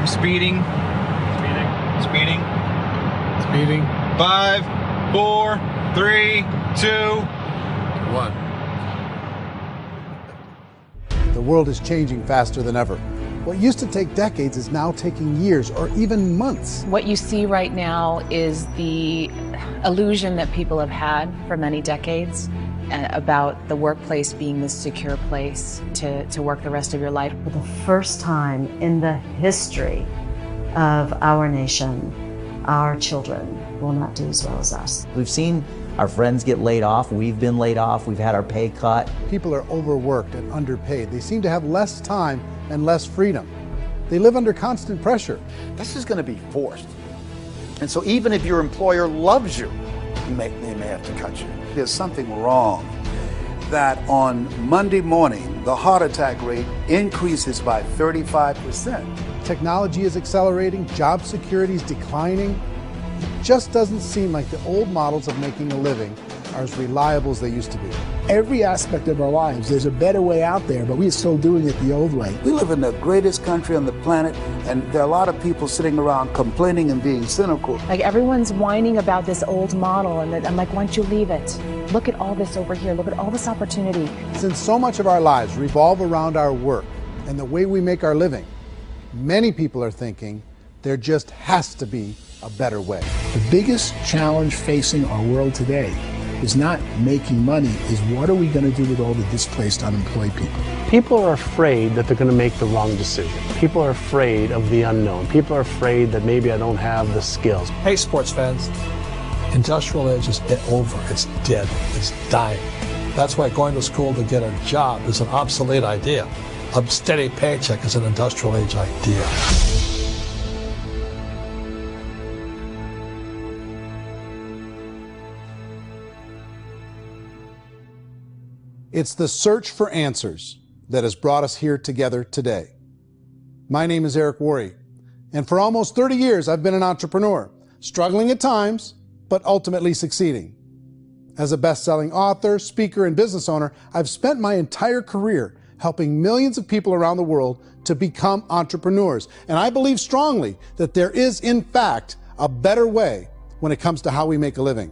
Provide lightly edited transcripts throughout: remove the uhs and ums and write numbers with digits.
Speeding. Speeding. Speeding. 5, 4, 3, 2, 1. The world is changing faster than ever. What used to take decades is now taking years or even months. What you see right now is the illusion that people have had for many decades about the workplace being this secure place to work the rest of your life. For the first time in the history of our nation, our children will not do as well as us. We've seen our friends get laid off, we've been laid off, we've had our pay cut. People are overworked and underpaid. They seem to have less time and less freedom. They live under constant pressure. This is going to be forced. And so even if your employer loves you, they may have to cut you. There's something wrong that on Monday morning, the heart attack rate increases by 35%. Technology is accelerating, job security is declining. It just doesn't seem like the old models of making a living are as reliable as they used to be. Every aspect of our lives, there's a better way out there, but we're still doing it the old way. We live in the greatest country on the planet, and there are a lot of people sitting around complaining and being cynical. Like everyone's whining about this old model, and I'm like, why don't you leave it? Look at all this over here. Look at all this opportunity. Since so much of our lives revolve around our work and the way we make our living, many people are thinking there just has to be a better way. The biggest challenge facing our world today is not making money, is what are we going to do with all the displaced, unemployed people? People are afraid that they're going to make the wrong decision. People are afraid of the unknown. People are afraid that maybe I don't have the skills. Hey, sports fans, industrial age is over. It's dead. It's dying. That's why going to school to get a job is an obsolete idea. A steady paycheck is an industrial age idea. It's the search for answers that has brought us here together today. My name is Worre, and for almost 30 years I've been an entrepreneur, struggling at times, but ultimately succeeding. As a best-selling author, speaker, and business owner, I've spent my entire career helping millions of people around the world to become entrepreneurs. And I believe strongly that there is, in fact, a better way when it comes to how we make a living.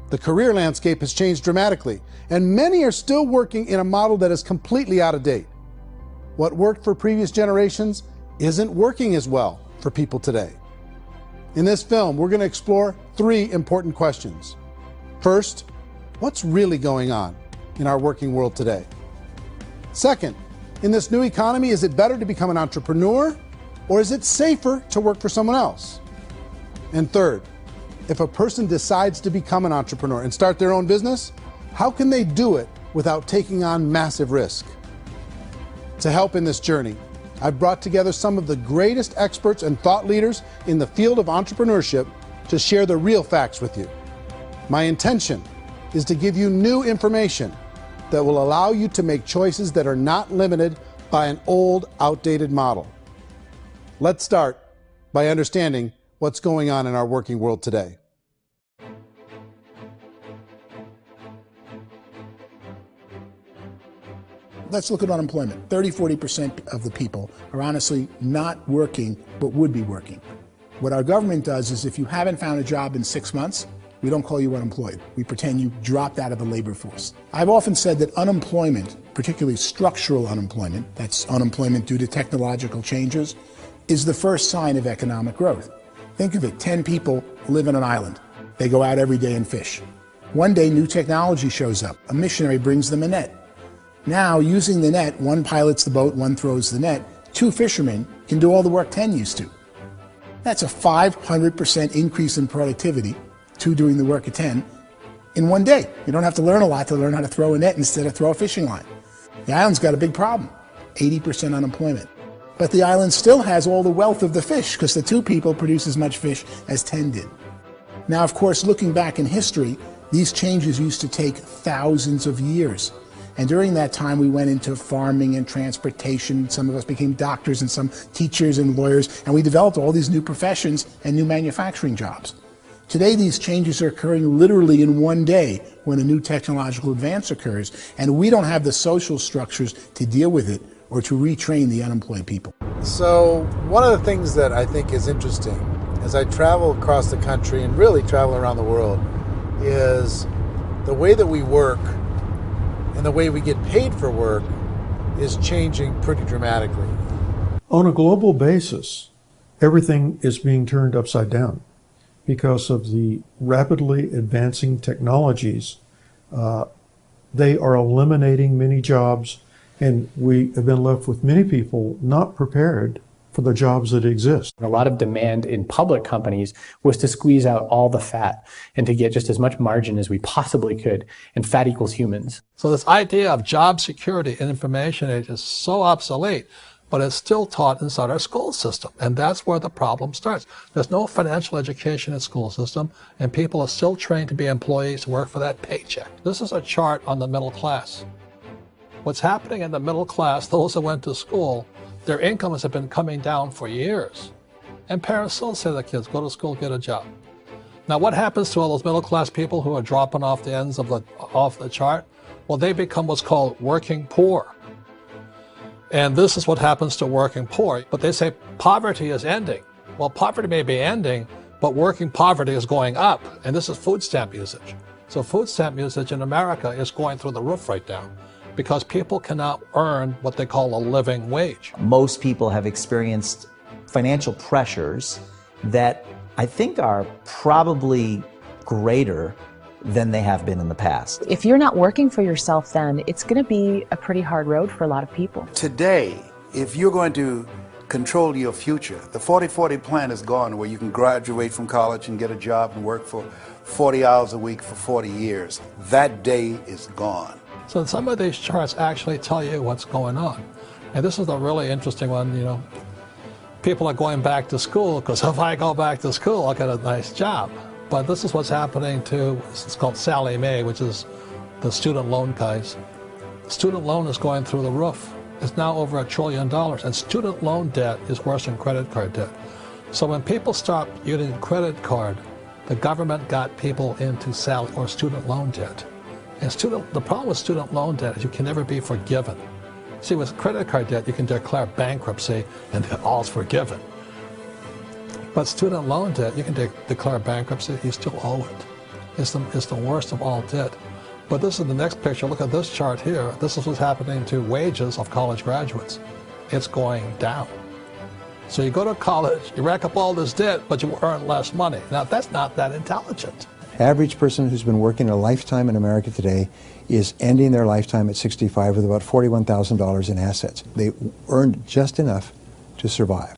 The career landscape has changed dramatically, and many are still working in a model that is completely out of date. What worked for previous generations isn't working as well for people today. In this film, we're going to explore 3 important questions. First, what's really going on in our working world today? Second, in this new economy, is it better to become an entrepreneur, or is it safer to work for someone else? And third, if a person decides to become an entrepreneur and start their own business, how can they do it without taking on massive risk? To help in this journey, I've brought together some of the greatest experts and thought leaders in the field of entrepreneurship to share the real facts with you. My intention is to give you new information that will allow you to make choices that are not limited by an old, outdated model. Let's start by understanding what's going on in our working world today. Let's look at unemployment. 30–40% of the people are honestly not working, but would be working. What our government does is if you haven't found a job in 6 months, we don't call you unemployed. We pretend you dropped out of the labor force. I've often said that unemployment, particularly structural unemployment, that's unemployment due to technological changes, is the first sign of economic growth. Think of it, 10 people live on an island. They go out every day and fish. One day, new technology shows up. A missionary brings them a net. Now, using the net, one pilots the boat, one throws the net. 2 fishermen can do all the work 10 used to. That's a 500% increase in productivity, 2 doing the work of 10, in one day. You don't have to learn a lot to learn how to throw a net instead of throw a fishing line. The island's got a big problem, 80% unemployment. But the island still has all the wealth of the fish because the 2 people produce as much fish as 10 did. Now, of course, looking back in history, these changes used to take thousands of years. And during that time, we went into farming and transportation. Some of us became doctors and some teachers and lawyers, and we developed all these new professions and new manufacturing jobs. Today, these changes are occurring literally in one day when a new technological advance occurs, and we don't have the social structures to deal with it or to retrain the unemployed people. So one of the things that I think is interesting as I travel across the country and really travel around the world is the way that we work and the way we get paid for work is changing pretty dramatically. On a global basis, everything is being turned upside down because of the rapidly advancing technologies. They are eliminating many jobs, and we have been left with many people not prepared for the jobs that exist. A lot of demand in public companies was to squeeze out all the fat and to get just as much margin as we possibly could, and fat equals humans. So this idea of job security in information age is so obsolete, but it's still taught inside our school system, and that's where the problem starts. There's no financial education in school system, and people are still trained to be employees to work for that paycheck. This is a chart on the middle class. What's happening in the middle class, those that went to school, their incomes have been coming down for years. And parents still say to their kids, go to school, get a job. Now what happens to all those middle class people who are dropping off the ends of the chart? Well, they become what's called working poor. And this is what happens to working poor. But they say poverty is ending. Well, poverty may be ending, but working poverty is going up. And this is food stamp usage. So food stamp usage in America is going through the roof right now, because people cannot earn what they call a living wage. Most people have experienced financial pressures that I think are probably greater than they have been in the past. If you're not working for yourself, then it's going to be a pretty hard road for a lot of people. Today, if you're going to control your future, the 40-40 plan is gone, where you can graduate from college and get a job and work for 40 hours a week for 40 years. That day is gone. So some of these charts actually tell you what's going on. And this is a really interesting one, you know. People are going back to school because if I go back to school, I'll get a nice job. But this is what's happening to, it's called Sallie Mae, which is the student loan guys. Student loan is going through the roof. It's now over $1 trillion, and student loan debt is worse than credit card debt. So when people stopped using credit card, the government got people into student loan debt. And the problem with student loan debt is you can never be forgiven. See, with credit card debt, you can declare bankruptcy and all's forgiven. But student loan debt, you can declare bankruptcy, you still owe it. It's the worst of all debt. But this is the next picture. Look at this chart here. This is what's happening to wages of college graduates. It's going down. So you go to college, you rack up all this debt, but you earn less money. Now, that's not that intelligent. Average person who's been working a lifetime in America today is ending their lifetime at 65 with about $41,000 in assets. They earned just enough to survive.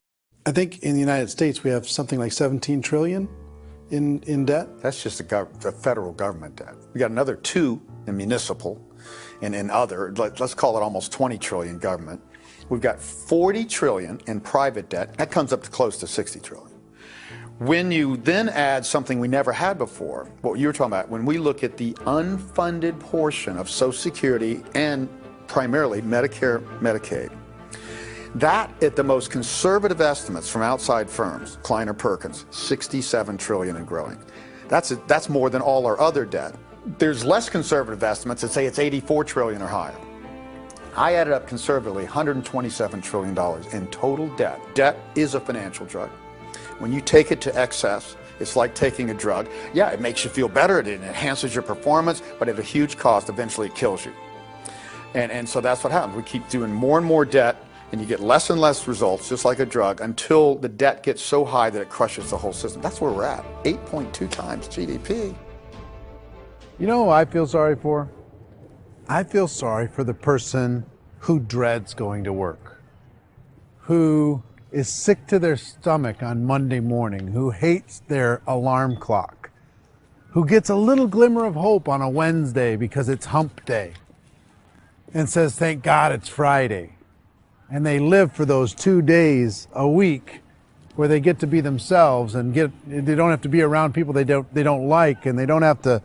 I think in the United States we have something like 17 trillion in debt. That's just the federal government debt. We got another 2 in municipal and in other, let's call it almost 20 trillion government. We've got 40 trillion in private debt. That comes up to close to 60 trillion. When you then add something we never had before, what you were talking about, when we look at the unfunded portion of Social Security and primarily Medicare, Medicaid, that at the most conservative estimates from outside firms, Kleiner Perkins, 67 trillion and growing. That's more than all our other debt. There's less conservative estimates that say it's 84 trillion or higher. I added up conservatively $127 trillion in total debt. Debt is a financial drug. When you take it to excess, it's like taking a drug. Yeah, it makes you feel better, it enhances your performance, but at a huge cost, eventually it kills you. And so that's what happens. We keep doing more and more debt, and you get less and less results, just like a drug, until the debt gets so high that it crushes the whole system. That's where we're at, 8.2 times GDP. You know who I feel sorry for? I feel sorry for the person who dreads going to work, who is sick to their stomach on Monday morning, who hates their alarm clock, who gets a little glimmer of hope on a Wednesday because it's hump day and says, thank God it's Friday. And they live for those 2 days a week where they get to be themselves and they don't have to be around people they don't like, and they don't have to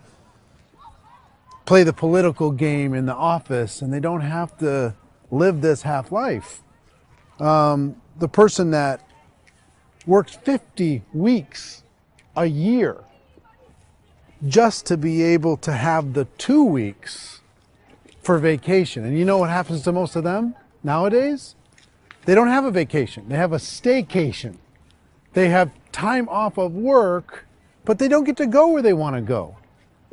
play the political game in the office, and they don't have to live this half life. The person that works 50 weeks a year just to be able to have the 2 weeks for vacation. And you know what happens to most of them nowadays? They don't have a vacation. They have a staycation. They have time off of work, but they don't get to go where they want to go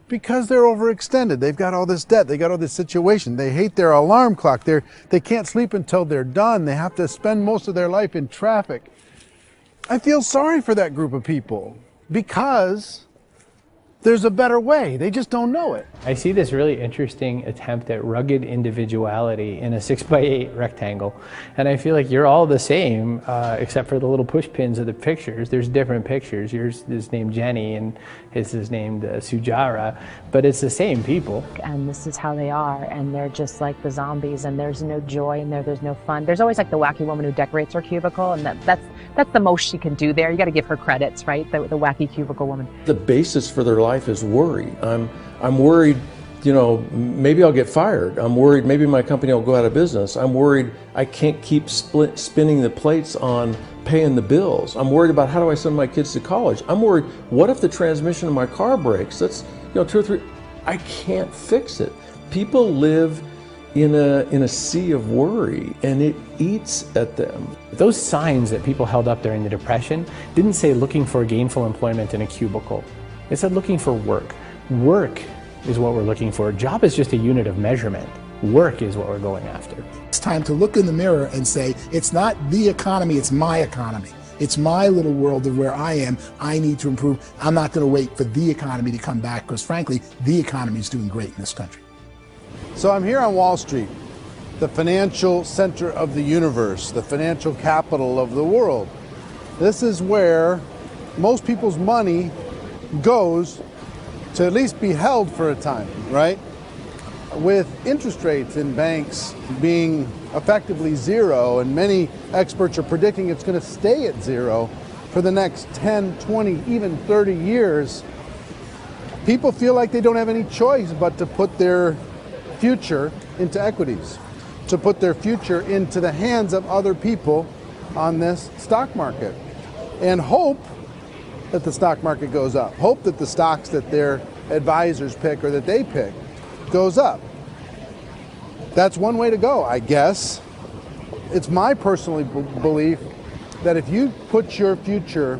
because they're overextended. They've got all this debt. They got all this situation. They hate their alarm clock. They can't sleep until they're done. They have to spend most of their life in traffic. I feel sorry for that group of people because there's a better way. They just don't know it. I see this really interesting attempt at rugged individuality in a 6x8 rectangle. And I feel like you're all the same, except for the little push pins of the pictures. There's different pictures. Yours is named Jenny and his is named Sujara, but it's the same people. And this is how they are, and they're just like the zombies, and there's no joy in there, there's no fun. There's always like the wacky woman who decorates her cubicle, and that's the most she can do there. You got to give her credits, right? The wacky cubicle woman. The basis for their life is worry. I'm worried, you know, maybe I'll get fired. I'm worried maybe my company will go out of business. I'm worried I can't keep spinning the plates on paying the bills. I'm worried about how do I send my kids to college. I'm worried, what if the transmission of my car breaks? That's, you know, 2 or 3, I can't fix it. People live in a sea of worry, and it eats at them. Those signs that people held up during the Depression didn't say looking for gainful employment in a cubicle. It said looking for work. Work is what we're looking for. Job is just a unit of measurement. Work is what we're going after. It's time to look in the mirror and say, it's not the economy, it's my economy. It's my little world of where I am. I need to improve. I'm not going to wait for the economy to come back because, frankly, the economy is doing great in this country. So I'm here on Wall Street, the financial center of the universe, the financial capital of the world. This is where most people's money goes to at least be held for a time, right? With interest rates in banks being effectively zero, and many experts are predicting it's going to stay at zero for the next 10, 20, even 30 years, people feel like they don't have any choice but to put their future into equities, to put their future into the hands of other people on this stock market, and hope that the stock market goes up, hope that the stocks that their advisors pick or that they pick goes up. That's one way to go, I guess. It's my personal belief that if you put your future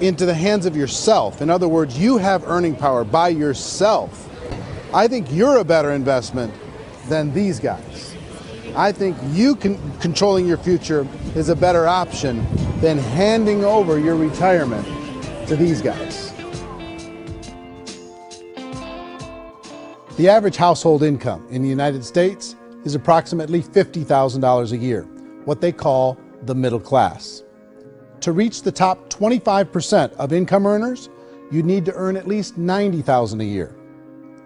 into the hands of yourself, in other words, you have earning power by yourself, I think you're a better investment than these guys. I think you controlling your future is a better option than handing over your retirement to these guys. The average household income in the United States is approximately $50,000 a year, what they call the middle class. To reach the top 25% of income earners, you need to earn at least $90,000 a year.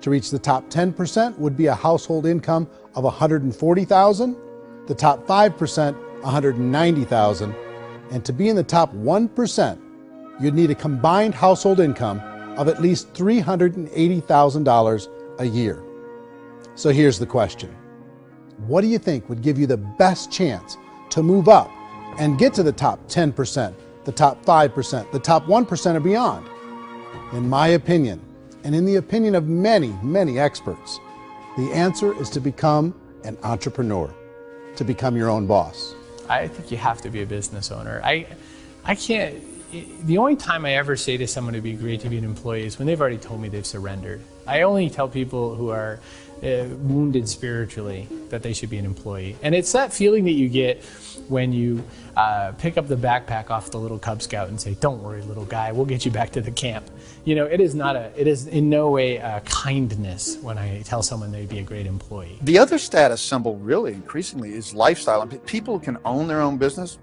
To reach the top 10% would be a household income of $140,000, the top 5%, $190,000, and to be in the top 1%, you'd need a combined household income of at least $380,000 a year. So here's the question. What do you think would give you the best chance to move up and get to the top 10%, the top 5%, the top 1% or beyond? In my opinion, and in the opinion of many, many experts, the answer is to become an entrepreneur, to become your own boss. I think you have to be a business owner. I can't, the only time I ever say to someone it'd be great to be an employee is when they've already told me they've surrendered. I only tell people who are wounded spiritually that they should be an employee. And it's that feeling that you get when you pick up the backpack off the little Cub Scout and say, "Don't worry, little guy, we'll get you back to the camp." You know, it is in no way a kindness when I tell someone they'd be a great employee. The other status symbol really increasingly is lifestyle. And people can own their own business,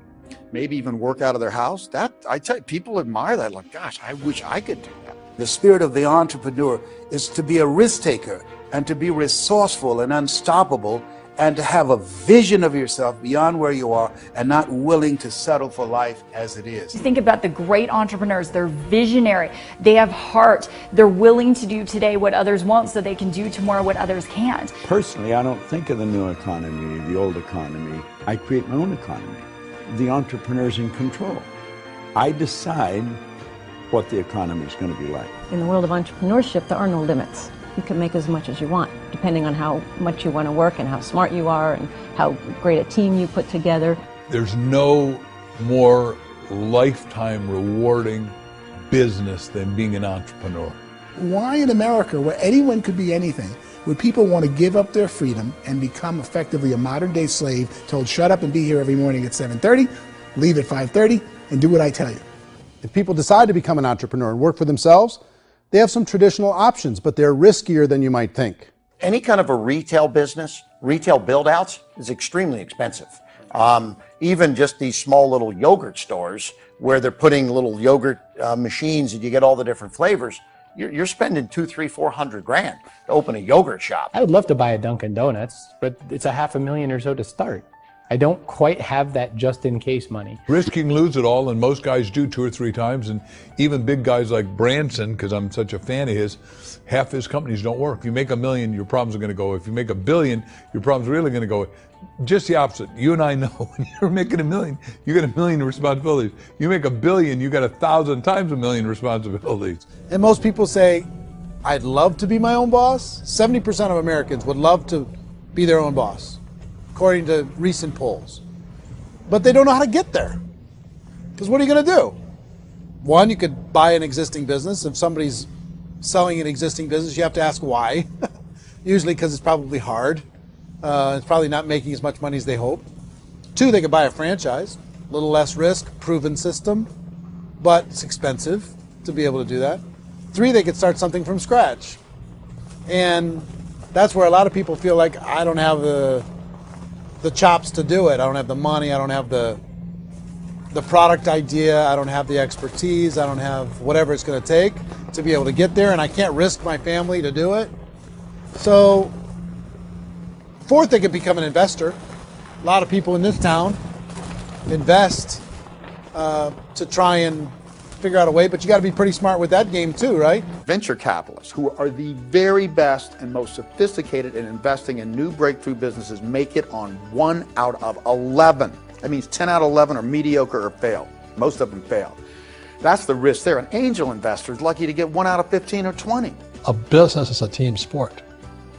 maybe even work out of their house. That, I tell you, people admire that. Like, gosh, I wish I could do that. The spirit of the entrepreneur is to be a risk taker and to be resourceful and unstoppable and to have a vision of yourself beyond where you are and not willing to settle for life as it is. Think about the great entrepreneurs. They're visionary. They have heart. They're willing to do today what others won't so they can do tomorrow what others can't. Personally, I don't think of the new economy, the old economy. I create my own economy. The entrepreneur's in control. I decide what the economy is going to be like. In the world of entrepreneurship, there are no limits. You can make as much as you want, depending on how much you want to work and how smart you are and how great a team you put together. There's no more lifetime rewarding business than being an entrepreneur. Why in America, where anyone could be anything, would people want to give up their freedom and become effectively a modern-day slave, told shut up and be here every morning at 7:30, leave at 5:30, and do what I tell you? If people decide to become an entrepreneur and work for themselves, they have some traditional options, but they're riskier than you might think. Any kind of a retail business, retail build-outs, is extremely expensive. Even just these small little yogurt stores where they're putting little yogurt machines and you get all the different flavors, you're spending $200,000, $300,000, $400,000 to open a yogurt shop. I would love to buy a Dunkin' Donuts, but it's $500,000 or so to start. I don't quite have that just-in-case money. Risking lose it all, and most guys do 2 or 3 times, and even big guys like Branson, because I'm such a fan of his, half his companies don't work. If you make $1 million, your problems are going to go. If you make $1 billion, your problems are really going to go. Just the opposite. You and I know when you're making $1 million, you get $1 million responsibilities. You make $1 billion, you got 1,000 times $1 million responsibilities. And most people say, I'd love to be my own boss. 70% of Americans would love to be their own boss, according to recent polls. But they don't know how to get there. Because what are you going to do? One, you could buy an existing business. If somebody's selling an existing business, you have to ask why. Usually because it's probably hard. It's probably not making as much money as they hope. 2, they could buy a franchise. A little less risk, proven system, but it's expensive to be able to do that. 3, they could start something from scratch. And that's where a lot of people feel like, I don't have the chops to do it. I don't have the money. I don't have the product idea. I don't have the expertise. I don't have whatever it's going to take to be able to get there, and I can't risk my family to do it. So 4th, they could become an investor. A lot of people in this town invest to try and figure out a way, but you got to be pretty smart with that game too, right? Venture capitalists, who are the very best and most sophisticated in investing in new breakthrough businesses, make it on 1 out of 11. That means 10 out of 11 are mediocre or fail. Most of them fail. That's the risk there. An angel investor is lucky to get 1 out of 15 or 20. A business is a team sport.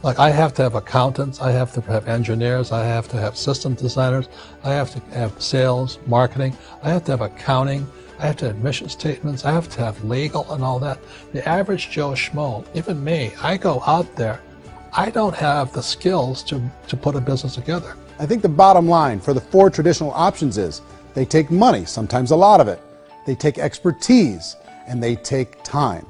Like, I have to have accountants, I have to have engineers, I have to have system designers, I have to have sales, marketing, I have to have accounting, I have to have mission statements, I have to have legal and all that. The average Joe Schmo, even me, I go out there, I don't have the skills to put a business together. I think the bottom line for the 4 traditional options is they take money, sometimes a lot of it. They take expertise, and they take time.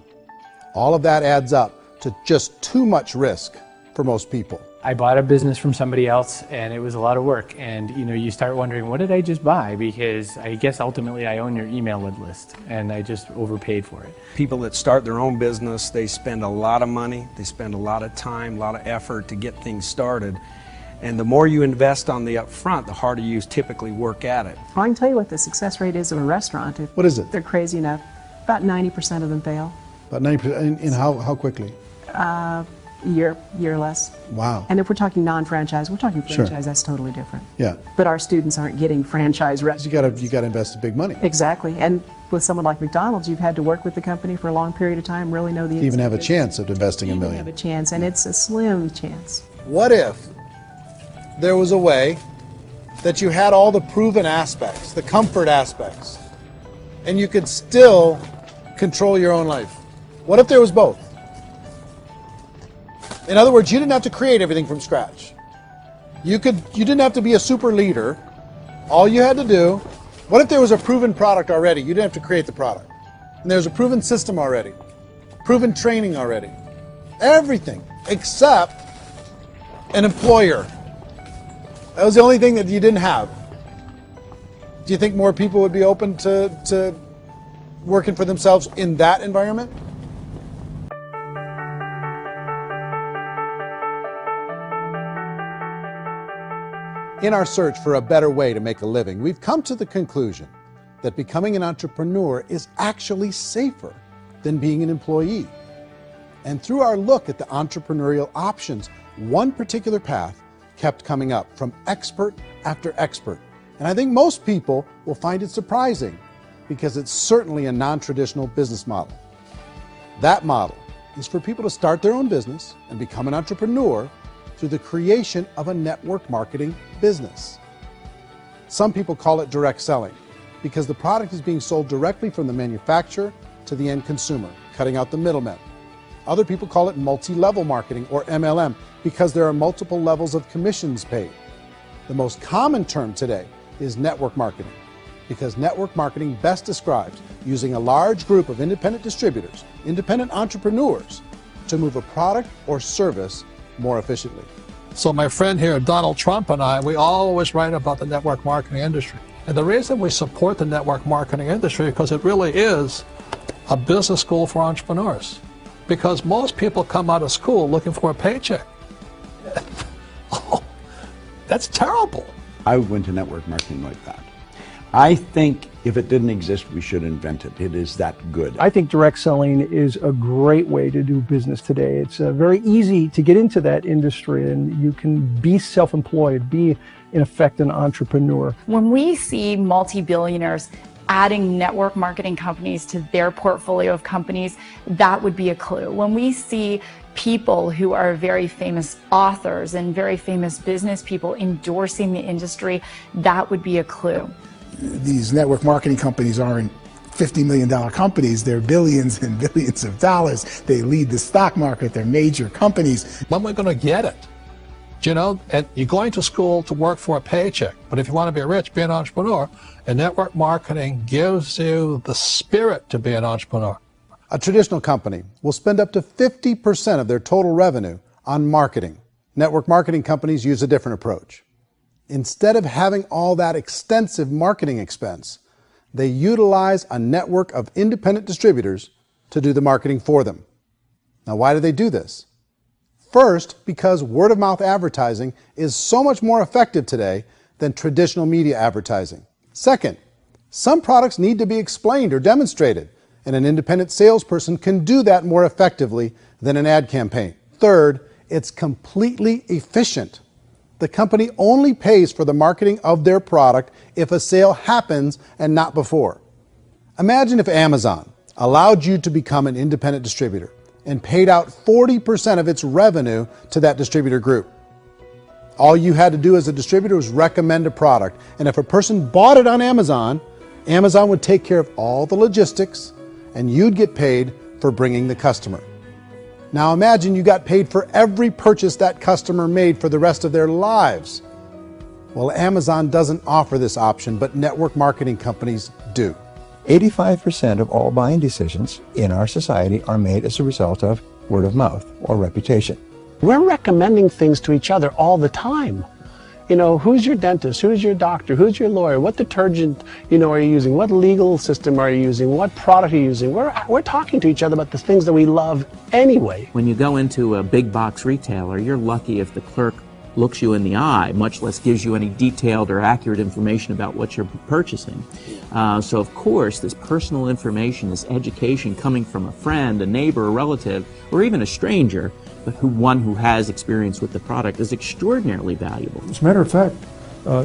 All of that adds up to just too much risk for most people. I bought a business from somebody else, and it was a lot of work. And you start wondering, what did I just buy? Because I guess ultimately I own your email list, and I just overpaid for it. People that start their own business, they spend a lot of money, they spend a lot of time, a lot of effort to get things started. And the more you invest on the upfront, the harder you typically work at it. Well, I can tell you what the success rate is of a restaurant. If what is it? They're crazy enough. About 90% of them fail. About 90%, in how quickly? Year or less. Wow. And if we're talking non-franchise, we're talking franchise, Sure. That's totally different. Yeah. But our students aren't getting franchise restaurants. You gotta invest big money. Exactly. And with someone like McDonald's, you've had to work with the company for a long period of time, really know the You even have a chance of investing $1 million. have a chance, and it's a slim chance. What if there was a way that you had all the proven aspects, the comfort aspects, and you could still control your own life? What if there was both? In other words, you didn't have to create everything from scratch. You didn't have to be a super leader. All you had to do, what if there was a proven product already? You didn't have to create the product. And there's a proven system already, proven training already. Everything except an employer. That was the only thing that you didn't have. Do you think more people would be open to working for themselves in that environment? In our search for a better way to make a living, we've come to the conclusion that becoming an entrepreneur is actually safer than being an employee. And through our look at the entrepreneurial options, one particular path kept coming up from expert after expert. And I think most people will find it surprising because it's certainly a non-traditional business model. That model is for people to start their own business and become an entrepreneur through the creation of a network marketing business. Some people call it direct selling because the product is being sold directly from the manufacturer to the end consumer, cutting out the middlemen. Other people call it multi-level marketing, or MLM, because there are multiple levels of commissions paid. The most common term today is network marketing, because network marketing best describes using a large group of independent distributors, independent entrepreneurs, to move a product or service more efficiently. So my friend here, Donald Trump, and I, we always write about the network marketing industry. And the reason we support the network marketing industry is because it really is a business school for entrepreneurs. Because most people come out of school looking for a paycheck. Oh, that's terrible. I went to network marketing like that. I think if it didn't exist, we should invent it. It is that good. I think direct selling is a great way to do business today. It's very easy to get into that industry, and you can be self-employed, be, in effect, an entrepreneur. When we see multi-billionaires adding network marketing companies to their portfolio of companies, that would be a clue. When we see people who are very famous authors and very famous business people endorsing the industry, that would be a clue. These network marketing companies aren't $50 million companies. They're billions and billions of dollars. They lead the stock market. They're major companies. When we're going to get it? You know, and you're going to school to work for a paycheck, but if you want to be rich, be an entrepreneur, and network marketing gives you the spirit to be an entrepreneur. A traditional company will spend up to 50% of their total revenue on marketing. Network marketing companies use a different approach. Instead of having all that extensive marketing expense, they utilize a network of independent distributors to do the marketing for them. Now, why do they do this? First, because word-of-mouth advertising is so much more effective today than traditional media advertising. Second, some products need to be explained or demonstrated, and an independent salesperson can do that more effectively than an ad campaign. Third, it's completely efficient. The company only pays for the marketing of their product if a sale happens and not before. Imagine if Amazon allowed you to become an independent distributor and paid out 40% of its revenue to that distributor group. All you had to do as a distributor was recommend a product, and if a person bought it on Amazon, Amazon would take care of all the logistics, and you'd get paid for bringing the customer. Now imagine you got paid for every purchase that customer made for the rest of their lives. Well, Amazon doesn't offer this option, but network marketing companies do. 85% of all buying decisions in our society are made as a result of word of mouth or reputation. We're recommending things to each other all the time. You know, who's your dentist? Who's your doctor? Who's your lawyer? What detergent, are you using? What legal system are you using? What product are you using? We're talking to each other about the things that we love anyway. When you go into a big box retailer, you're lucky if the clerk looks you in the eye, much less gives you any detailed or accurate information about what you're purchasing. So of course, this personal information, this education coming from a friend, a neighbor, a relative, or even a stranger, but one who has experience with the product is extraordinarily valuable. As a matter of fact,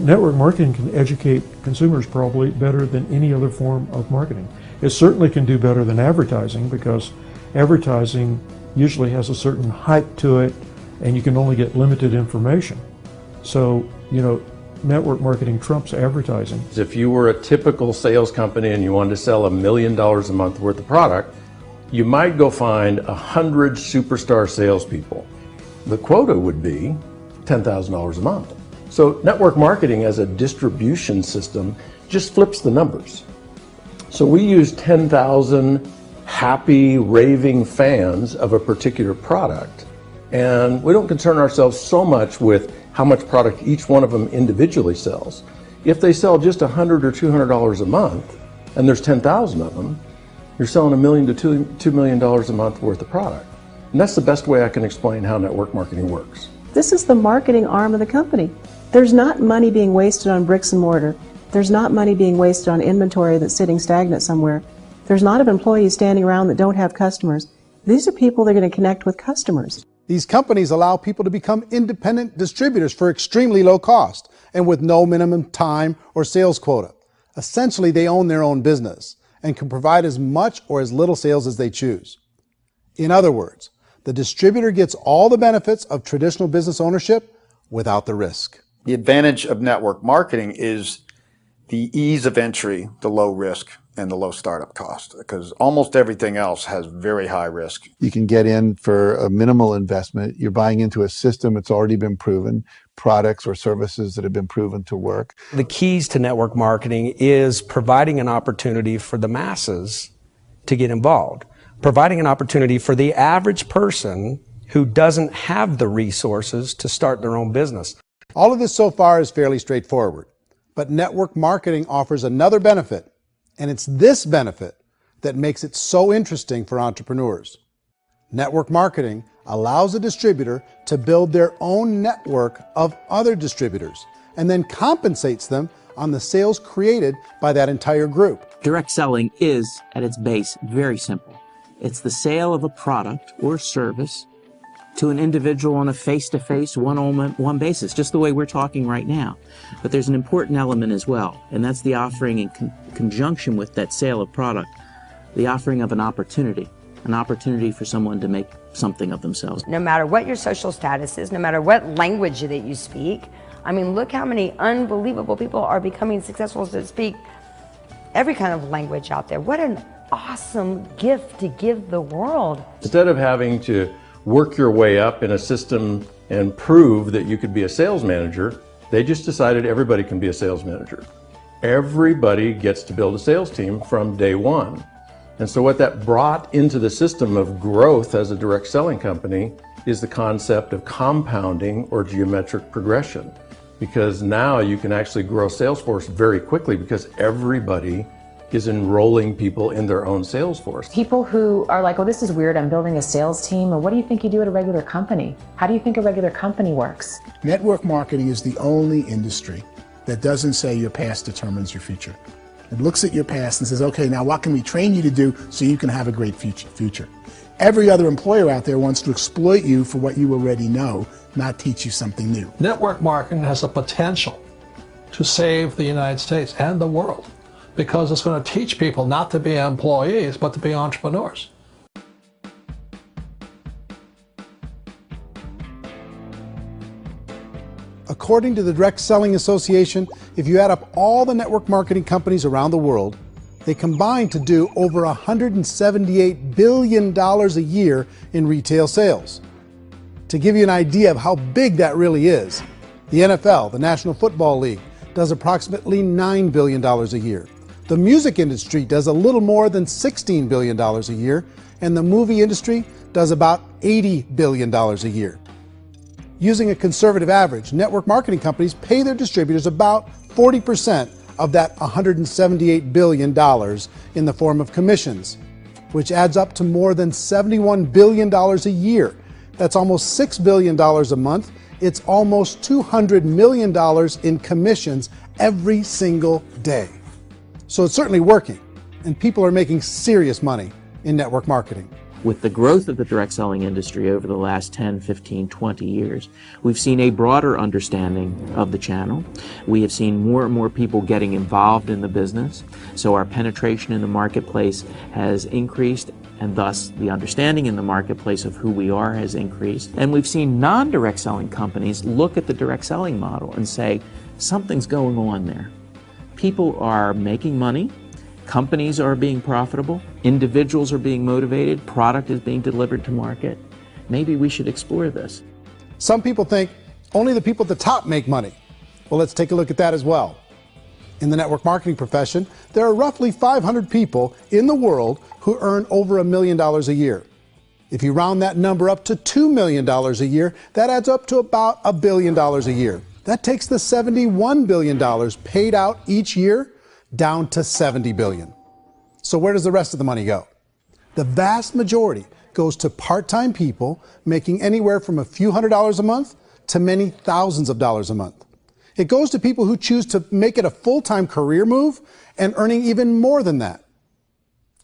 network marketing can educate consumers probably better than any other form of marketing. It certainly can do better than advertising, because advertising usually has a certain hype to it, and you can only get limited information. So, network marketing trumps advertising. If you were a typical sales company and you wanted to sell $1 million a month worth of product, you might go find 100 superstar salespeople. The quota would be $10,000 a month. So network marketing as a distribution system just flips the numbers. So we use 10,000 happy, raving fans of a particular product, and we don't concern ourselves so much with how much product each one of them individually sells. If they sell just $100 or $200 a month, and there's 10,000 of them, you're selling $1 million to $2 million a month worth of product. And that's the best way I can explain how network marketing works. This is the marketing arm of the company. There's not money being wasted on bricks and mortar. There's not money being wasted on inventory that's sitting stagnant somewhere. There's not of employees standing around that don't have customers. These are people that are going to connect with customers. These companies allow people to become independent distributors for extremely low cost and with no minimum time or sales quota. Essentially, they own their own business and can provide as much or as little sales as they choose. In other words, the distributor gets all the benefits of traditional business ownership without the risk. The advantage of network marketing is the ease of entry, the low risk, and the low startup cost, because almost everything else has very high risk. You can get in for a minimal investment. You're buying into a system that's already been proven, products or services that have been proven to work. The keys to network marketing is providing an opportunity for the masses to get involved, providing an opportunity for the average person who doesn't have the resources to start their own business. All of this so far is fairly straightforward, but network marketing offers another benefit, and it's this benefit that makes it so interesting for entrepreneurs. Network marketing allows a distributor to build their own network of other distributors and then compensates them on the sales created by that entire group. Direct selling is, at its base, very simple. It's the sale of a product or service to an individual on a face-to-face, one-on-one basis, just the way we're talking right now. But there's an important element as well, and that's the offering in conjunction with that sale of product, the offering of an opportunity for someone to make something of themselves. No matter what your social status is, no matter what language that you speak, I mean, look how many unbelievable people are becoming successful to speak every kind of language out there. What an awesome gift to give the world. Instead of having to work your way up in a system and prove that you could be a sales manager, they just decided everybody can be a sales manager. Everybody gets to build a sales team from day one. And so what that brought into the system of growth as a direct selling company is the concept of compounding or geometric progression. Because now you can actually grow sales force very quickly because everybody is enrolling people in their own sales force. People who are like, oh, this is weird, I'm building a sales team. Or what do you think you do at a regular company? How do you think a regular company works? Network marketing is the only industry that doesn't say your past determines your future. It looks at your past and says, okay, now what can we train you to do so you can have a great future? Every other employer out there wants to exploit you for what you already know, not teach you something new. Network marketing has the potential to save the United States and the world, because it's going to teach people not to be employees, but to be entrepreneurs. According to the Direct Selling Association, if you add up all the network marketing companies around the world, they combine to do over $178 billion a year in retail sales. To give you an idea of how big that really is, the NFL, the National Football League, does approximately $9 billion a year. The music industry does a little more than $16 billion a year, and the movie industry does about $80 billion a year. Using a conservative average, network marketing companies pay their distributors about 40% of that $178 billion in the form of commissions, which adds up to more than $71 billion a year. That's almost $6 billion a month. It's almost $200 million in commissions every single day. So it's certainly working, and people are making serious money in network marketing. With the growth of the direct selling industry over the last 10, 15, 20 years, we've seen a broader understanding of the channel. We have seen more and more people getting involved in the business, so our penetration in the marketplace has increased, and thus the understanding in the marketplace of who we are has increased. And we've seen non-direct selling companies look at the direct selling model and say, something's going on there. People are making money, companies are being profitable, individuals are being motivated, product is being delivered to market. Maybe we should explore this. Some people think only the people at the top make money. Well, let's take a look at that as well. In the network marketing profession, there are roughly 500 people in the world who earn over $1 million a year. If you round that number up to $2 million a year, that adds up to about $1 billion a year. That takes the $71 billion paid out each year down to $70 billion. So where does the rest of the money go? The vast majority goes to part-time people making anywhere from a few $100s a month to many thousands of dollars a month. It goes to people who choose to make it a full-time career move and earning even more than that.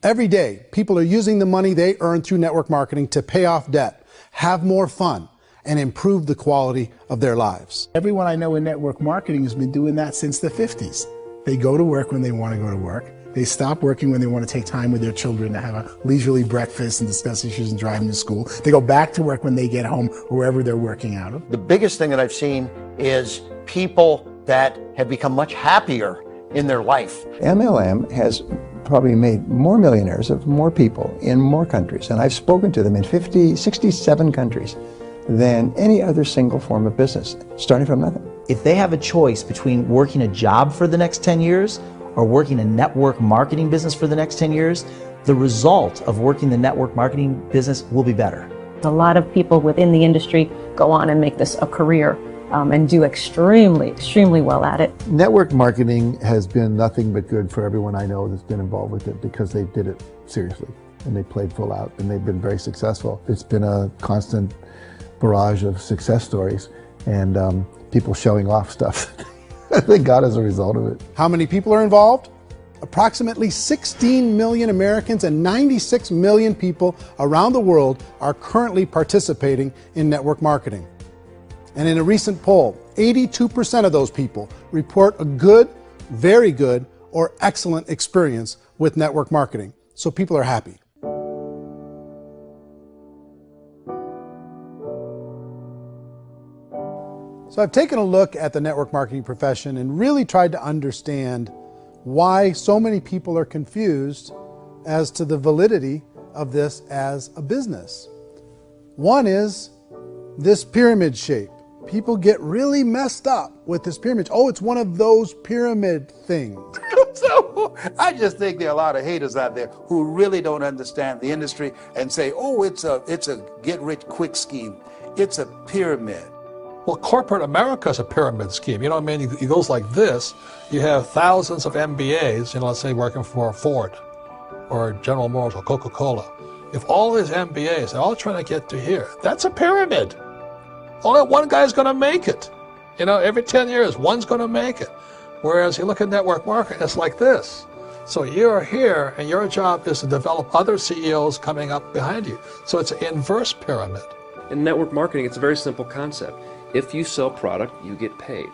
Every day, people are using the money they earn through network marketing to pay off debt, have more fun, and improve the quality of their lives. Everyone I know in network marketing has been doing that since the 50s. They go to work when they want to go to work. They stop working when they want to take time with their children to have a leisurely breakfast and discuss issues and driving to school. They go back to work when they get home, wherever they're working out of. The biggest thing that I've seen is people that have become much happier in their life. MLM has probably made more millionaires of more people in more countries, and I've spoken to them in 67 countries, than any other single form of business, starting from nothing. If they have a choice between working a job for the next 10 years or working a network marketing business for the next 10 years, the result of working the network marketing business will be better. A lot of people within the industry go on and make this a career and do extremely well at it. Network marketing has been nothing but good for everyone I know that's been involved with it because they did it seriously and they played full out and they've been very successful. It's been a constant barrage of success stories and people showing off stuff that they got as a result of it. How many people are involved? Approximately 16 million Americans and 96 million people around the world are currently participating in network marketing. And in a recent poll, 82% of those people report a good, very good, or excellent experience with network marketing. So people are happy. So I've taken a look at the network marketing profession and really tried to understand why so many people are confused as to the validity of this as a business. One is this pyramid shape. People get really messed up with this pyramid. Oh, it's one of those pyramid things. So I just think there are a lot of haters out there who really don't understand the industry and say, oh, it's a get-rich-quick scheme. It's a pyramid. Well, corporate America is a pyramid scheme. You know what I mean? It goes like this. You have thousands of MBAs, let's say working for Ford or General Motors or Coca-Cola. If all these MBAs, they're all trying to get to here, that's a pyramid. Only one guy's going to make it. Every 10 years, one's going to make it. Whereas you look at network marketing, it's like this. So you're here, and your job is to develop other CEOs coming up behind you. So it's an inverse pyramid. In network marketing, it's a very simple concept. If you sell product, you get paid.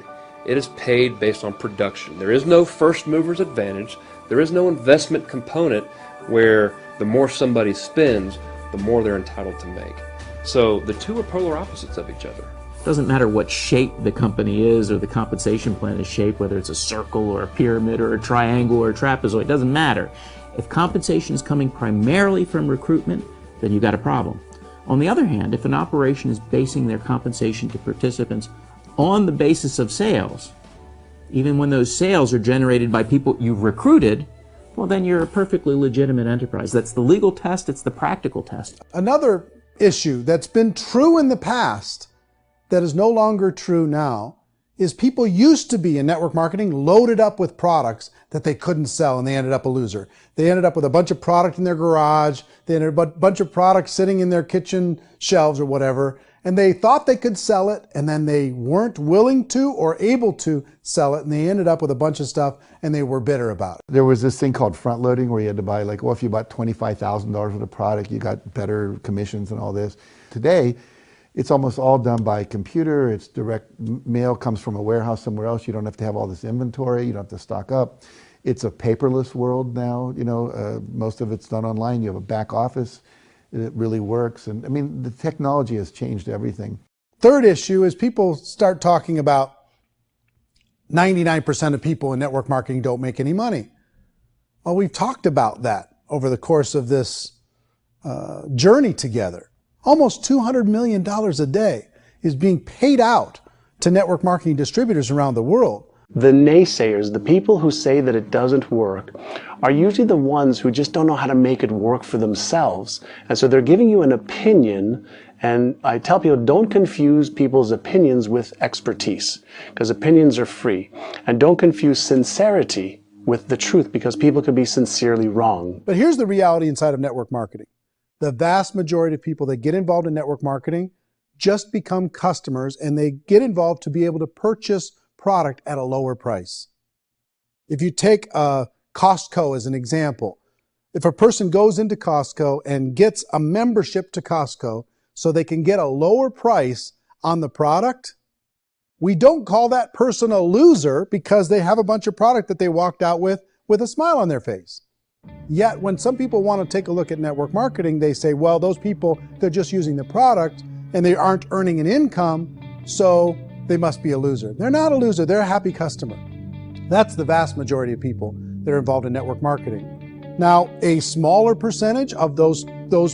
It is paid based on production. There is no first mover's advantage. There is no investment component where the more somebody spends, the more they're entitled to make. So the two are polar opposites of each other. It doesn't matter what shape the company is or the compensation plan is shaped, whether it's a circle or a pyramid or a triangle or a trapezoid, it doesn't matter. If compensation is coming primarily from recruitment, then you've got a problem. On the other hand, if an operation is basing their compensation to participants on the basis of sales, even when those sales are generated by people you've recruited, well, then you're a perfectly legitimate enterprise. That's the legal test, it's the practical test. Another issue that's been true in the past that is no longer true now is people used to be in network marketing loaded up with products that they couldn't sell and they ended up a loser. They ended up with a bunch of product in their garage, they ended up with a bunch of products sitting in their kitchen shelves or whatever, and they thought they could sell it and then they weren't willing to or able to sell it and they ended up with a bunch of stuff and they were bitter about it. There was this thing called front loading where you had to buy if you bought $25,000 worth of product, you got better commissions and all this. Today, it's almost all done by computer. It's direct mail comes from a warehouse somewhere else. You don't have to have all this inventory. You don't have to stock up. It's a paperless world now. Most of it's done online. You have a back office. It really works. And I mean, the technology has changed everything. Third issue is people start talking about 99% of people in network marketing don't make any money. Well, we've talked about that over the course of this journey together. Almost $200 million a day is being paid out to network marketing distributors around the world. The naysayers, the people who say that it doesn't work, are usually the ones who just don't know how to make it work for themselves. And so they're giving you an opinion, and I tell people, don't confuse people's opinions with expertise, because opinions are free. And don't confuse sincerity with the truth, because people could be sincerely wrong. But here's the reality inside of network marketing. The vast majority of people that get involved in network marketing just become customers and they get involved to be able to purchase product at a lower price. If you take Costco as an example, if a person goes into Costco and gets a membership to Costco so they can get a lower price on the product, we don't call that person a loser because they have a bunch of product that they walked out with a smile on their face. Yet when some people want to take a look at network marketing, they say, well, those people, they're just using the product and they aren't earning an income, so they must be a loser. They're not a loser, they're a happy customer. That's the vast majority of people that are involved in network marketing. Now, a smaller percentage of those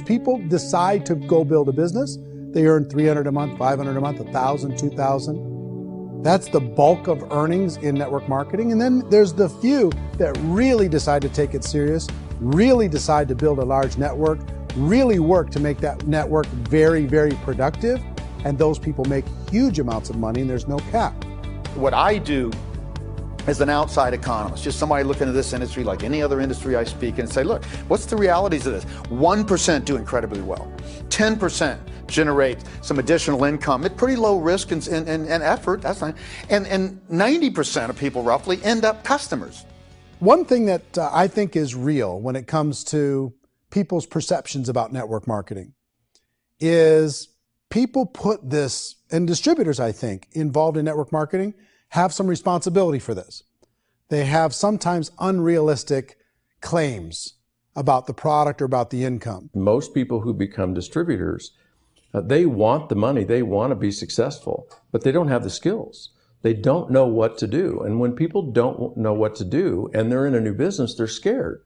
people decide to go build a business. They earn $300 a month, $500 a month, $1,000, $2,000. That's the bulk of earnings in network marketing. And then there's the few that really decide to take it serious, really decide to build a large network, really work to make that network very, very productive. And those people make huge amounts of money and there's no cap. What I do as an outside economist, just somebody looking at this industry like any other industry I speak and say, look, what's the realities of this? 1% do incredibly well. 10% generate some additional income at pretty low risk and effort, that's fine. And 90% of people roughly end up customers. One thing that I think is real when it comes to people's perceptions about network marketing is people put this, and distributors, I think, involved in network marketing have some responsibility for this. They have sometimes unrealistic claims about the product or about the income. Most people who become distributors, they want the money, they want to be successful, but they don't have the skills. They don't know what to do. And when people don't know what to do and they're in a new business, they're scared.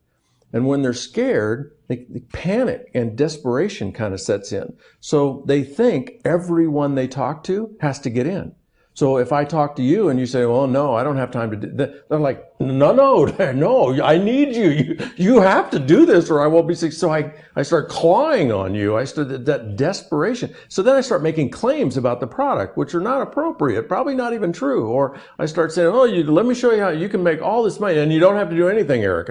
And when they're scared, they panic and desperation kind of sets in. So they think everyone they talk to has to get in. So if I talk to you and you say, well, no, I don't have time to do that, they're like, no, I need you. You have to do this or I won't be successful. So I start clawing on you. I start that desperation. So then I start making claims about the product, which are not appropriate, probably not even true. Or I start saying, oh, let me show you how you can make all this money and you don't have to do anything, Eric.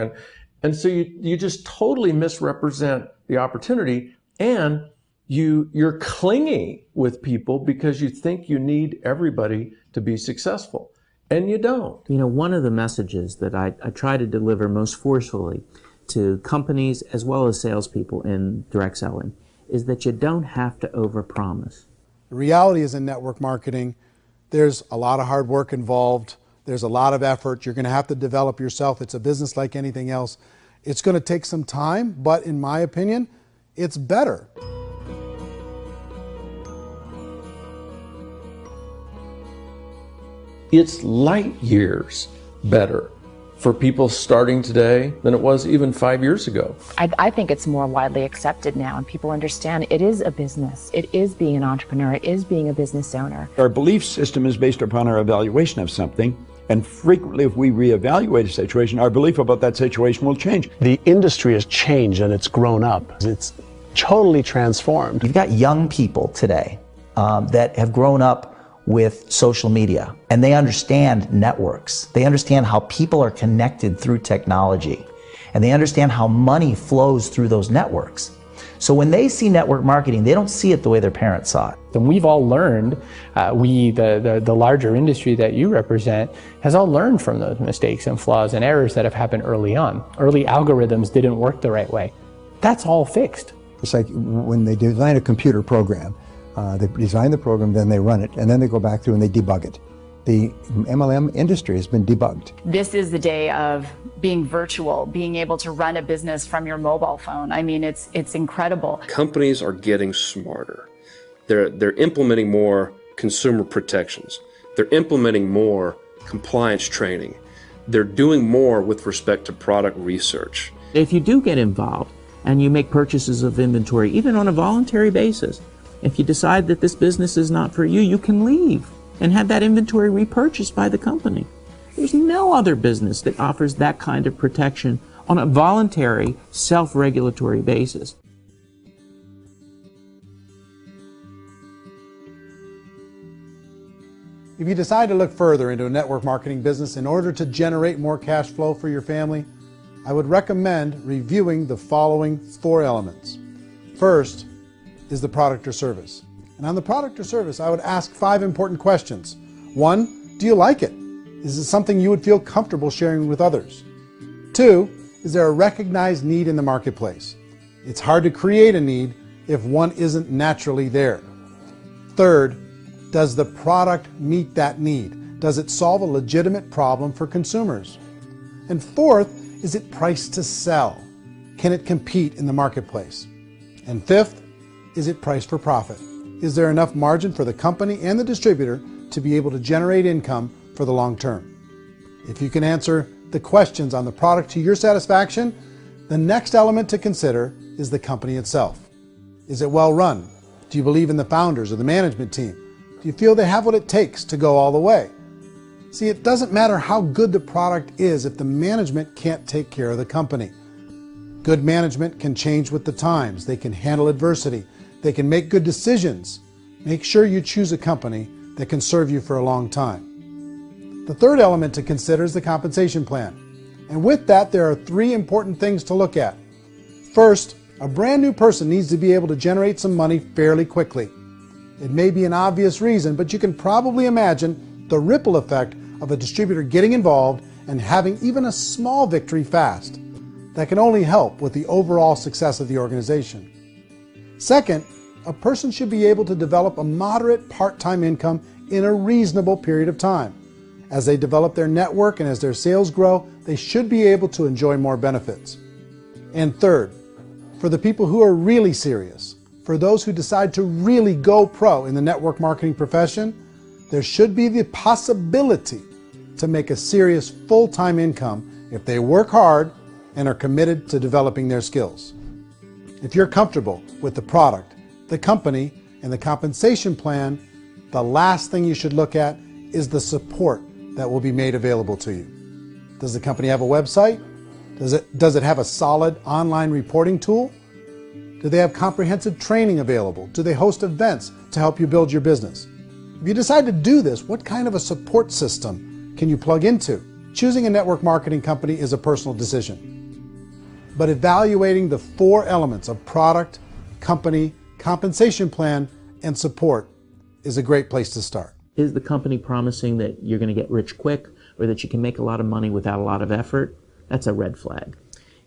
And so you just totally misrepresent the opportunity, and you're clingy with people because you think you need everybody to be successful, and you don't. You know, one of the messages that I try to deliver most forcefully to companies as well as salespeople in direct selling is that you don't have to overpromise. The reality is in network marketing, there's a lot of hard work involved. There's a lot of effort. You're going to have to develop yourself. It's a business like anything else. It's going to take some time, but in my opinion, it's better. It's light years better for people starting today than it was even 5 years ago. I think it's more widely accepted now, and people understand it is a business. It is being an entrepreneur. It is being a business owner. Our belief system is based upon our evaluation of something. And frequently, if we reevaluate a situation, our belief about that situation will change. The industry has changed and it's grown up. It's totally transformed. You've got young people today that have grown up with social media, and they understand networks. They understand how people are connected through technology, and they understand how money flows through those networks. So when they see network marketing, they don't see it the way their parents saw it. And we've all learned, the larger industry that you represent, has all learned from those mistakes and flaws and errors that have happened early on. Early algorithms didn't work the right way. That's all fixed. It's like when they design a computer program, they design the program, then they run it, and then they go back through and they debug it. The MLM industry has been debugged. This is the day of being virtual, being able to run a business from your mobile phone. I mean, it's incredible. Companies are getting smarter. They're implementing more consumer protections. They're implementing more compliance training. They're doing more with respect to product research. If you do get involved and you make purchases of inventory, even on a voluntary basis, if you decide that this business is not for you, you can leave and have that inventory repurchased by the company. There's no other business that offers that kind of protection on a voluntary, self-regulatory basis. If you decide to look further into a network marketing business in order to generate more cash flow for your family, I would recommend reviewing the following 4 elements. First is the product or service. And on the product or service, I would ask 5 important questions. 1, do you like it? Is it something you would feel comfortable sharing with others? 2, is there a recognized need in the marketplace? It's hard to create a need if one isn't naturally there. 3rd, does the product meet that need? Does it solve a legitimate problem for consumers? And 4th, is it priced to sell? Can it compete in the marketplace? And 5th, is it priced for profit? Is there enough margin for the company and the distributor to be able to generate income for the long term? If you can answer the questions on the product to your satisfaction, the next element to consider is the company itself. Is it well run? Do you believe in the founders or the management team? Do you feel they have what it takes to go all the way? See, it doesn't matter how good the product is if the management can't take care of the company. Good management can change with the times. They can handle adversity. They can make good decisions. Make sure you choose a company that can serve you for a long time. The third element to consider is the compensation plan. And with that, there are 3 important things to look at. First, a brand new person needs to be able to generate some money fairly quickly. It may be an obvious reason, but you can probably imagine the ripple effect of a distributor getting involved and having even a small victory fast. That can only help with the overall success of the organization. Second, a person should be able to develop a moderate part-time income in a reasonable period of time. As they develop their network and as their sales grow, they should be able to enjoy more benefits. And third, for the people who are really serious, for those who decide to really go pro in the network marketing profession, there should be the possibility to make a serious full-time income if they work hard and are committed to developing their skills. If you're comfortable with the product, the company, and the compensation plan, the last thing you should look at is the support that will be made available to you. Does the company have a website? Does it have a solid online reporting tool? Do they have comprehensive training available? Do they host events to help you build your business? If you decide to do this, what kind of a support system can you plug into? Choosing a network marketing company is a personal decision. But evaluating the 4 elements of product, company, compensation plan, and support is a great place to start. Is the company promising that you're going to get rich quick or that you can make a lot of money without a lot of effort? That's a red flag.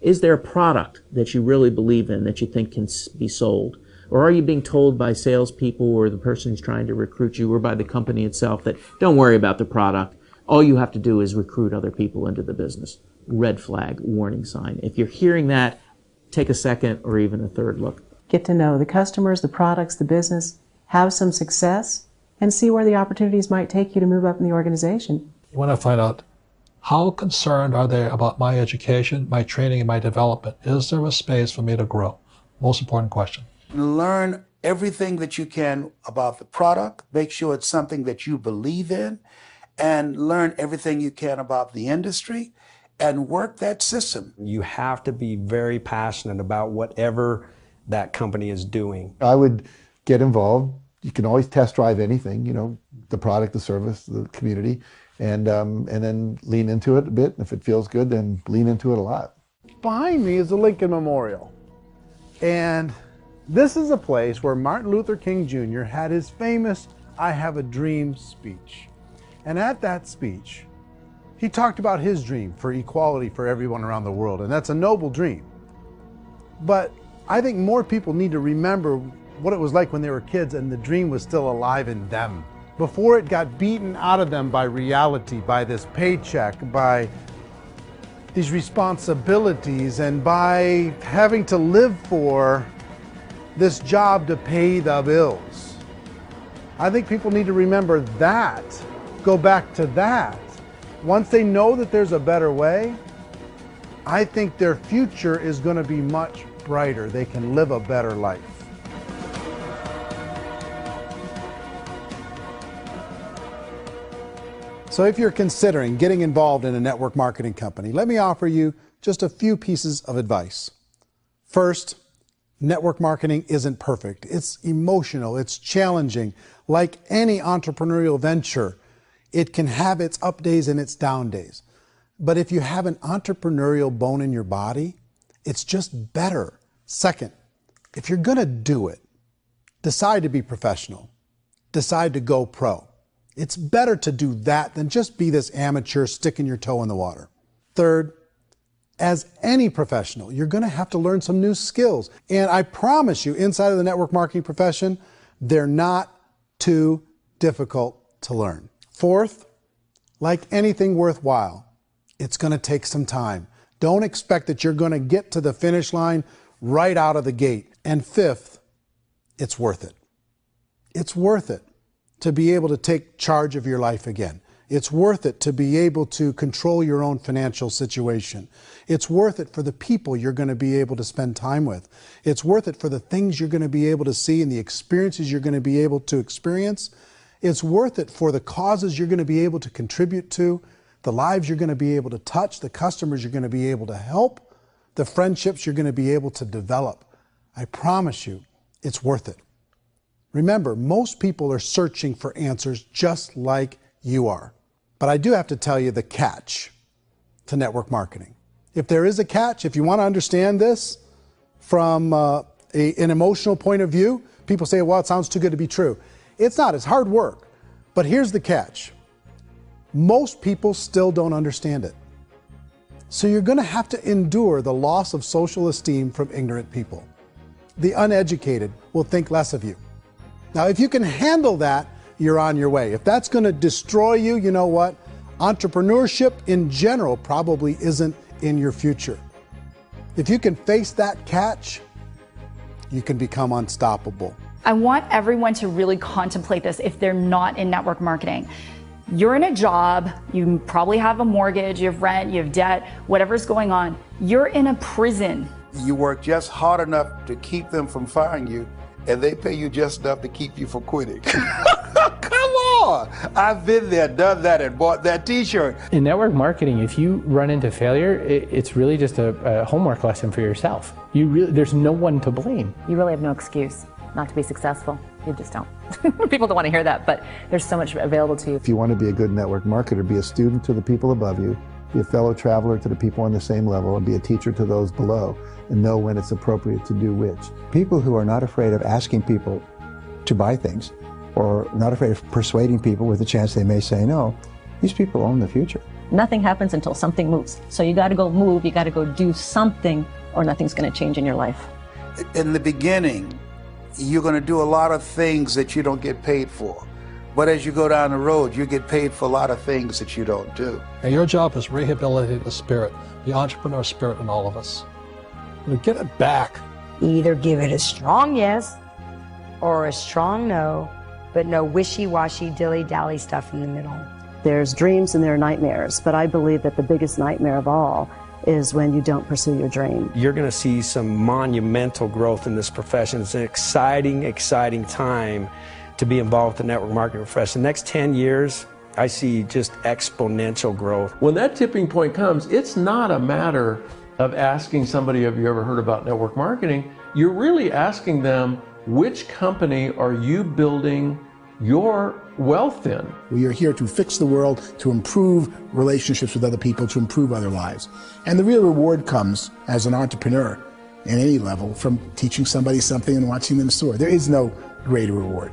Is there a product that you really believe in that you think can be sold? Or are you being told by salespeople or the person who's trying to recruit you or by the company itself that don't worry about the product, all you have to do is recruit other people into the business? Red flag, warning sign. If you're hearing that, take a second or even a third look. Get to know the customers, the products, the business, have some success, and see where the opportunities might take you to move up in the organization. You want to find out how concerned are they about my education, my training, and my development? Is there a space for me to grow? Most important question. Learn everything that you can about the product. Make sure it's something that you believe in, and learn everything you can about the industry and work that system. You have to be very passionate about whatever that company is doing. I would get involved. You can always test drive anything, you know, the product, the service, the community, and then lean into it a bit. If it feels good, then lean into it a lot. Behind me is the Lincoln Memorial. And this is a place where Martin Luther King Jr. had his famous "I Have a Dream" speech. And at that speech, he talked about his dream for equality for everyone around the world, and that's a noble dream. But I think more people need to remember what it was like when they were kids and the dream was still alive in them. Before it got beaten out of them by reality, by this paycheck, by these responsibilities, and by having to live for this job to pay the bills. I think people need to remember that, go back to that. Once they know that there's a better way, I think their future is going to be much brighter. They can live a better life. So if you're considering getting involved in a network marketing company, let me offer you just a few pieces of advice. First, network marketing isn't perfect. It's emotional, it's challenging. Like any entrepreneurial venture, it can have its up days and its down days. But if you have an entrepreneurial bone in your body, it's just better. Second, if you're gonna do it, decide to be professional. Decide to go pro. It's better to do that than just be this amateur sticking your toe in the water. Third, as any professional, you're gonna have to learn some new skills. And I promise you, inside of the network marketing profession, they're not too difficult to learn. Fourth, like anything worthwhile, it's gonna take some time. Don't expect that you're gonna get to the finish line right out of the gate. And fifth, it's worth it. It's worth it to be able to take charge of your life again. It's worth it to be able to control your own financial situation. It's worth it for the people you're going to be able to spend time with. It's worth it for the things you're going to be able to see and the experiences you're going to be able to experience. It's worth it for the causes you're going to be able to contribute to, the lives you're going to be able to touch, the customers you're going to be able to help, the friendships you're going to be able to develop. I promise you, it's worth it. Remember, most people are searching for answers just like you are. But I do have to tell you the catch to network marketing. If there is a catch, if you want to understand this from an emotional point of view, people say, well, it sounds too good to be true. It's not, it's hard work. But here's the catch. Most people still don't understand it. So you're going to have to endure the loss of social esteem from ignorant people. The uneducated will think less of you. Now, if you can handle that, you're on your way. If that's going to destroy you, you know what? Entrepreneurship in general probably isn't in your future. If you can face that catch, you can become unstoppable. I want everyone to really contemplate this if they're not in network marketing. You're in a job, you probably have a mortgage, you have rent, you have debt, whatever's going on. You're in a prison. You work just hard enough to keep them from firing you, and they pay you just enough to keep you from quitting. Come on! I've been there, done that, and bought that t-shirt. In network marketing, if you run into failure, it's really just a homework lesson for yourself. There's no one to blame. You really have no excuse not to be successful. You just don't. People don't want to hear that, but there's so much available to you. If you want to be a good network marketer, be a student to the people above you, be a fellow traveler to the people on the same level, and be a teacher to those below, and know when it's appropriate to do which. People who are not afraid of asking people to buy things, or not afraid of persuading people with a chance they may say no, these people own the future. Nothing happens until something moves. So you got to go move, you got to go do something, or nothing's going to change in your life. In the beginning, you're going to do a lot of things that you don't get paid for. But as you go down the road, you get paid for a lot of things that you don't do. And your job is rehabilitate the spirit, the entrepreneur spirit in all of us. Get it back. Either give it a strong yes or a strong no, but no wishy-washy, dilly-dally stuff in the middle. There's dreams and there are nightmares, but I believe that the biggest nightmare of all is when you don't pursue your dream. You're going to see some monumental growth in this profession. It's an exciting, exciting time to be involved with the network marketing profession. The next 10 years, I see just exponential growth. When that tipping point comes, it's not a matter of asking somebody, have you ever heard about network marketing? You're really asking them, which company are you building your wealth in? We are here to fix the world, to improve relationships with other people, to improve other lives. And the real reward comes as an entrepreneur at any level from teaching somebody something and watching them soar. There is no greater reward.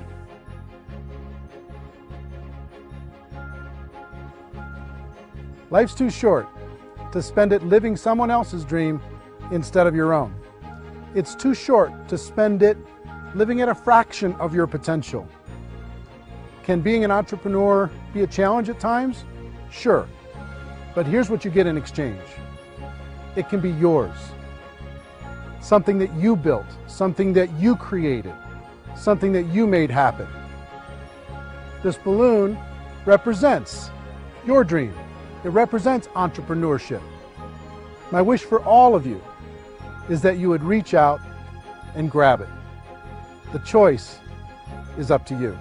Life's too short to spend it living someone else's dream instead of your own. It's too short to spend it living at a fraction of your potential. Can being an entrepreneur be a challenge at times? Sure. But here's what you get in exchange. It can be yours. Something that you built, something that you created, something that you made happen. This balloon represents your dream. It represents entrepreneurship. My wish for all of you is that you would reach out and grab it. The choice is up to you.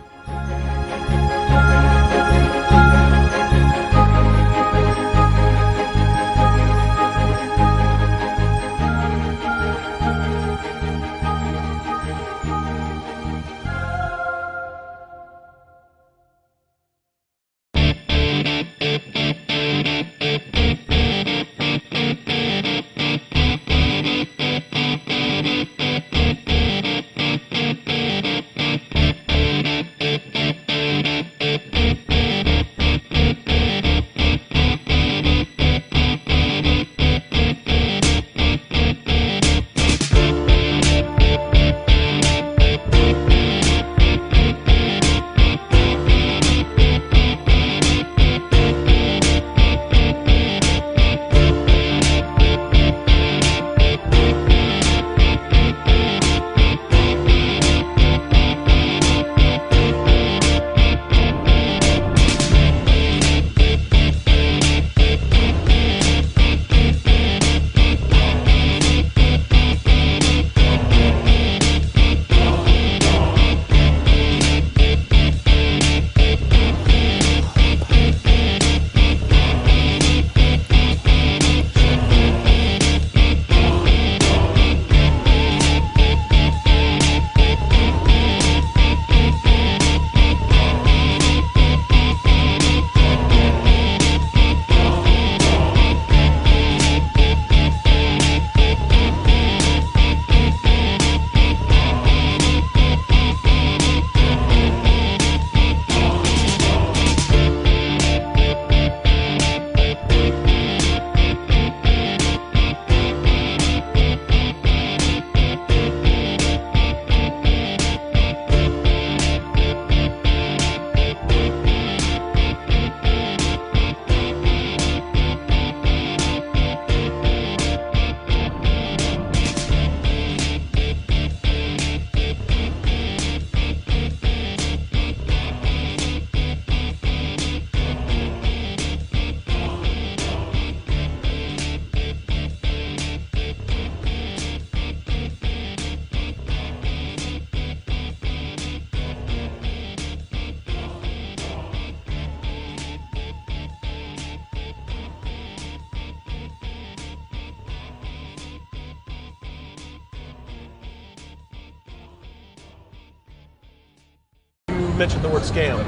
mentioned the word scam.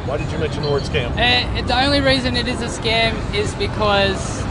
Why did you mention the word scam? The only reason it is a scam is because